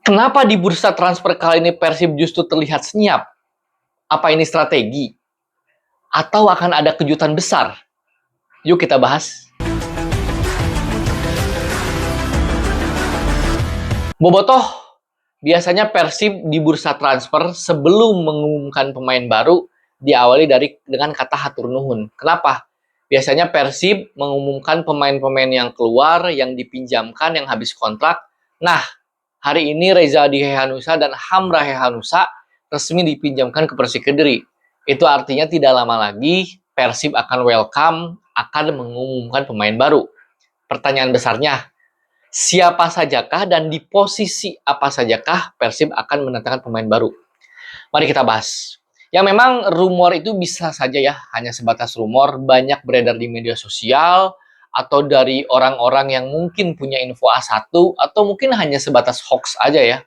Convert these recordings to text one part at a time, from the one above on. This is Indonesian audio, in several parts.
Kenapa di bursa transfer kali ini Persib justru terlihat senyap? Apa ini strategi? Atau akan ada kejutan besar? Yuk kita bahas. Bobotoh, biasanya Persib di bursa transfer sebelum mengumumkan pemain baru diawali dengan kata hatur nuhun. Kenapa? Biasanya Persib mengumumkan pemain-pemain yang keluar, yang dipinjamkan, yang habis kontrak. Nah, hari ini Reza Hehanusa dan Hamra Hehanusa resmi dipinjamkan ke Persik Kediri. Itu artinya tidak lama lagi Persib akan welcome, akan mengumumkan pemain baru. Pertanyaan besarnya, siapa sajakah dan di posisi apa sajakah Persib akan mendatangkan pemain baru? Mari kita bahas. Ya memang rumor itu bisa saja ya, hanya sebatas rumor, banyak beredar di media sosial, atau dari orang-orang yang mungkin punya info A1, atau mungkin hanya sebatas hoax aja ya.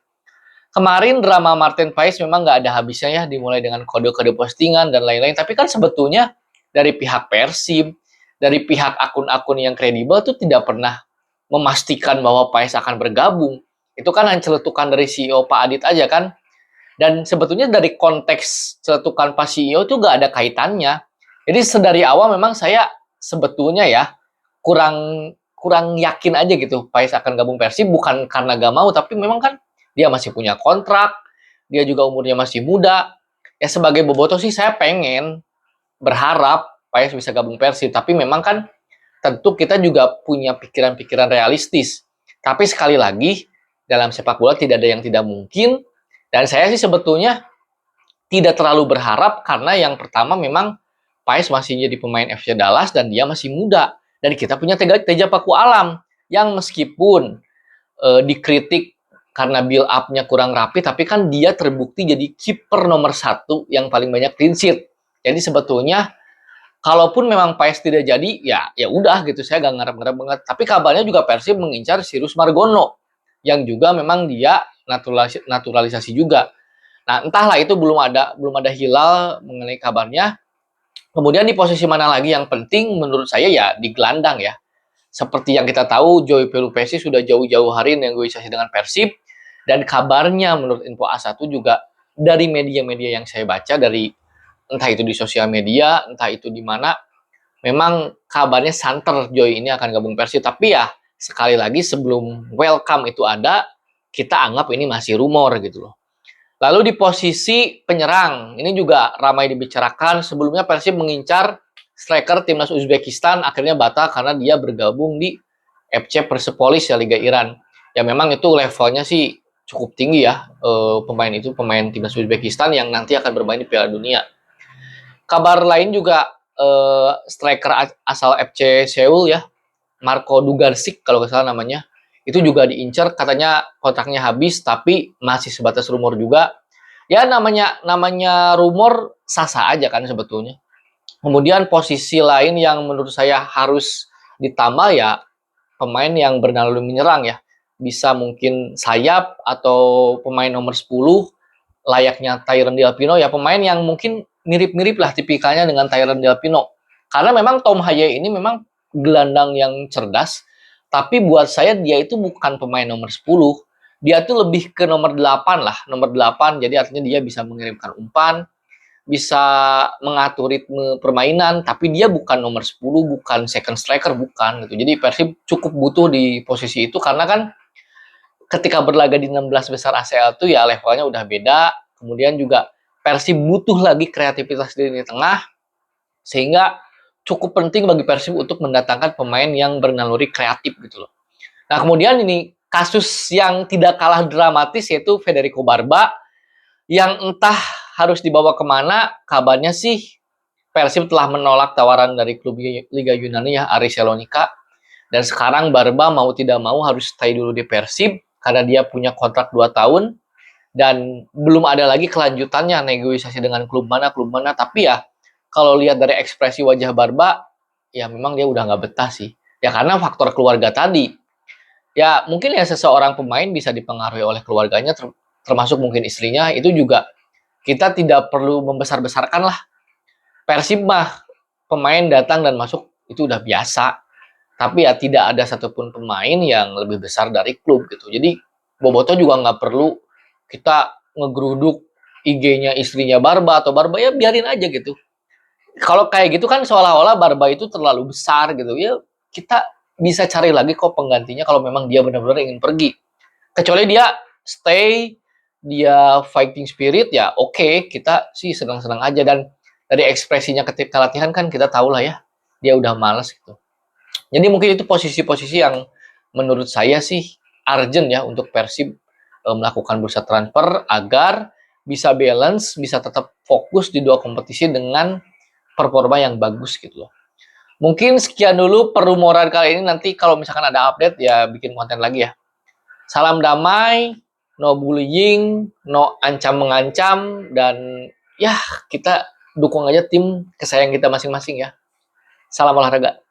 Kemarin drama Martin Paes memang nggak ada habisnya ya, dimulai dengan kode-kode postingan dan lain-lain, tapi kan sebetulnya dari pihak Persib, dari pihak akun-akun yang kredibel tuh tidak pernah memastikan bahwa Paes akan bergabung. Itu kan hanya celetukan dari CEO Pak Adit aja kan. Dan sebetulnya dari konteks celetukan Pak CEO itu nggak ada kaitannya. Jadi sedari awal memang saya sebetulnya ya kurang kurang yakin aja gitu Paes akan gabung Persib, bukan karena gak mau, tapi memang kan dia masih punya kontrak, dia juga umurnya masih muda. Ya sebagai boboto sih saya pengen berharap Paes bisa gabung Persib, tapi memang kan tentu kita juga punya pikiran-pikiran realistis. Tapi sekali lagi, dalam sepak bola tidak ada yang tidak mungkin. Dan saya sih sebetulnya tidak terlalu berharap karena yang pertama memang Paes masih jadi pemain FC Dallas dan dia masih muda. Dan kita punya Teja Paku Alam yang meskipun dikritik karena build up-nya kurang rapi, tapi kan dia terbukti jadi kiper nomor 1 yang paling banyak clean sheet. Jadi sebetulnya kalaupun memang Paes tidak jadi, ya udah gitu, saya gak ngarep-ngarep banget. Tapi kabarnya juga Persib mengincar Sirus Margono yang juga memang dia naturalisasi juga. Nah, entahlah itu belum ada hilal mengenai kabarnya. Kemudian di posisi mana lagi yang penting menurut saya ya di gelandang ya. Seperti yang kita tahu, Joey Pelupesi sudah jauh-jauh hari negosiasi dengan Persib, dan kabarnya menurut info A1 juga dari media-media yang saya baca, dari entah itu di sosial media, entah itu di mana, memang kabarnya santer Joy ini akan gabung Persib. Tapi ya sekali lagi sebelum welcome itu ada, kita anggap ini masih rumor gitu loh. Lalu di posisi penyerang, ini juga ramai dibicarakan. Sebelumnya Persib mengincar striker timnas Uzbekistan, akhirnya batal karena dia bergabung di FC Persepolis ya, Liga Iran. Ya memang itu levelnya sih cukup tinggi ya, pemain itu, pemain timnas Uzbekistan yang nanti akan bermain di Piala Dunia. Kabar lain juga striker asal FC Seoul ya, Marco Dugarsik kalau nggak salah namanya, itu juga diincar, katanya kontraknya habis, tapi masih sebatas rumor juga. Ya namanya namanya rumor, sah-sah aja kan sebetulnya. Kemudian posisi lain yang menurut saya harus ditambah ya pemain yang bernaluri menyerang ya. Bisa mungkin sayap atau pemain nomor 10 layaknya Tyron Delpino ya, pemain yang mungkin mirip-mirip lah tipikalnya dengan Tyron Delpino. Karena memang Tom Haye ini memang gelandang yang cerdas, tapi buat saya dia itu bukan pemain nomor 10. Dia tuh lebih ke nomor 8 lah, nomor 8. Jadi artinya dia bisa mengirimkan umpan, bisa mengatur ritme permainan, tapi dia bukan nomor 10, bukan second striker, bukan gitu. Jadi Persib cukup butuh di posisi itu karena kan ketika berlaga di 16 besar ACL itu ya levelnya udah beda. Kemudian juga Persib butuh lagi kreativitas di lini tengah, sehingga cukup penting bagi Persib untuk mendatangkan pemain yang bernaluri kreatif gitu loh. Nah kemudian ini kasus yang tidak kalah dramatis yaitu Federico Barba, yang entah harus dibawa kemana. Kabarnya sih Persib telah menolak tawaran dari klub Liga Yunani ya, Aris Salonika, dan sekarang Barba mau tidak mau harus stay dulu di Persib karena dia punya kontrak 2 tahun dan belum ada lagi kelanjutannya negosiasi dengan klub mana. Tapi ya kalau lihat dari ekspresi wajah Barba, ya memang dia udah nggak betah sih ya, karena faktor keluarga tadi. Ya mungkin ya seseorang pemain bisa dipengaruhi oleh keluarganya, termasuk mungkin istrinya. Itu juga kita tidak perlu membesar-besarkan lah. Persib mah pemain datang dan masuk itu udah biasa, tapi ya tidak ada satupun pemain yang lebih besar dari klub gitu. Jadi Boboto juga nggak perlu kita ngegeruduk IG-nya istrinya Barba atau Barba, ya biarin aja gitu. Kalau kayak gitu kan seolah-olah Barba itu terlalu besar gitu ya. Kita bisa cari lagi kok penggantinya kalau memang dia benar-benar ingin pergi. Kecuali dia stay, dia fighting spirit, ya oke, kita sih senang-senang aja. Dan dari ekspresinya ketika latihan kan kita tahu lah ya, dia udah males gitu. Jadi mungkin itu posisi-posisi yang menurut saya sih urgent ya untuk Persib melakukan bursa transfer agar bisa balance, bisa tetap fokus di dua kompetisi dengan performa yang bagus gitu loh. Mungkin sekian dulu perumoran kali ini. Nanti kalau misalkan ada update ya bikin konten lagi ya. Salam damai, no bullying, no ancam-mengancam, dan ya kita dukung aja tim kesayangan kita masing-masing ya. Salam olahraga.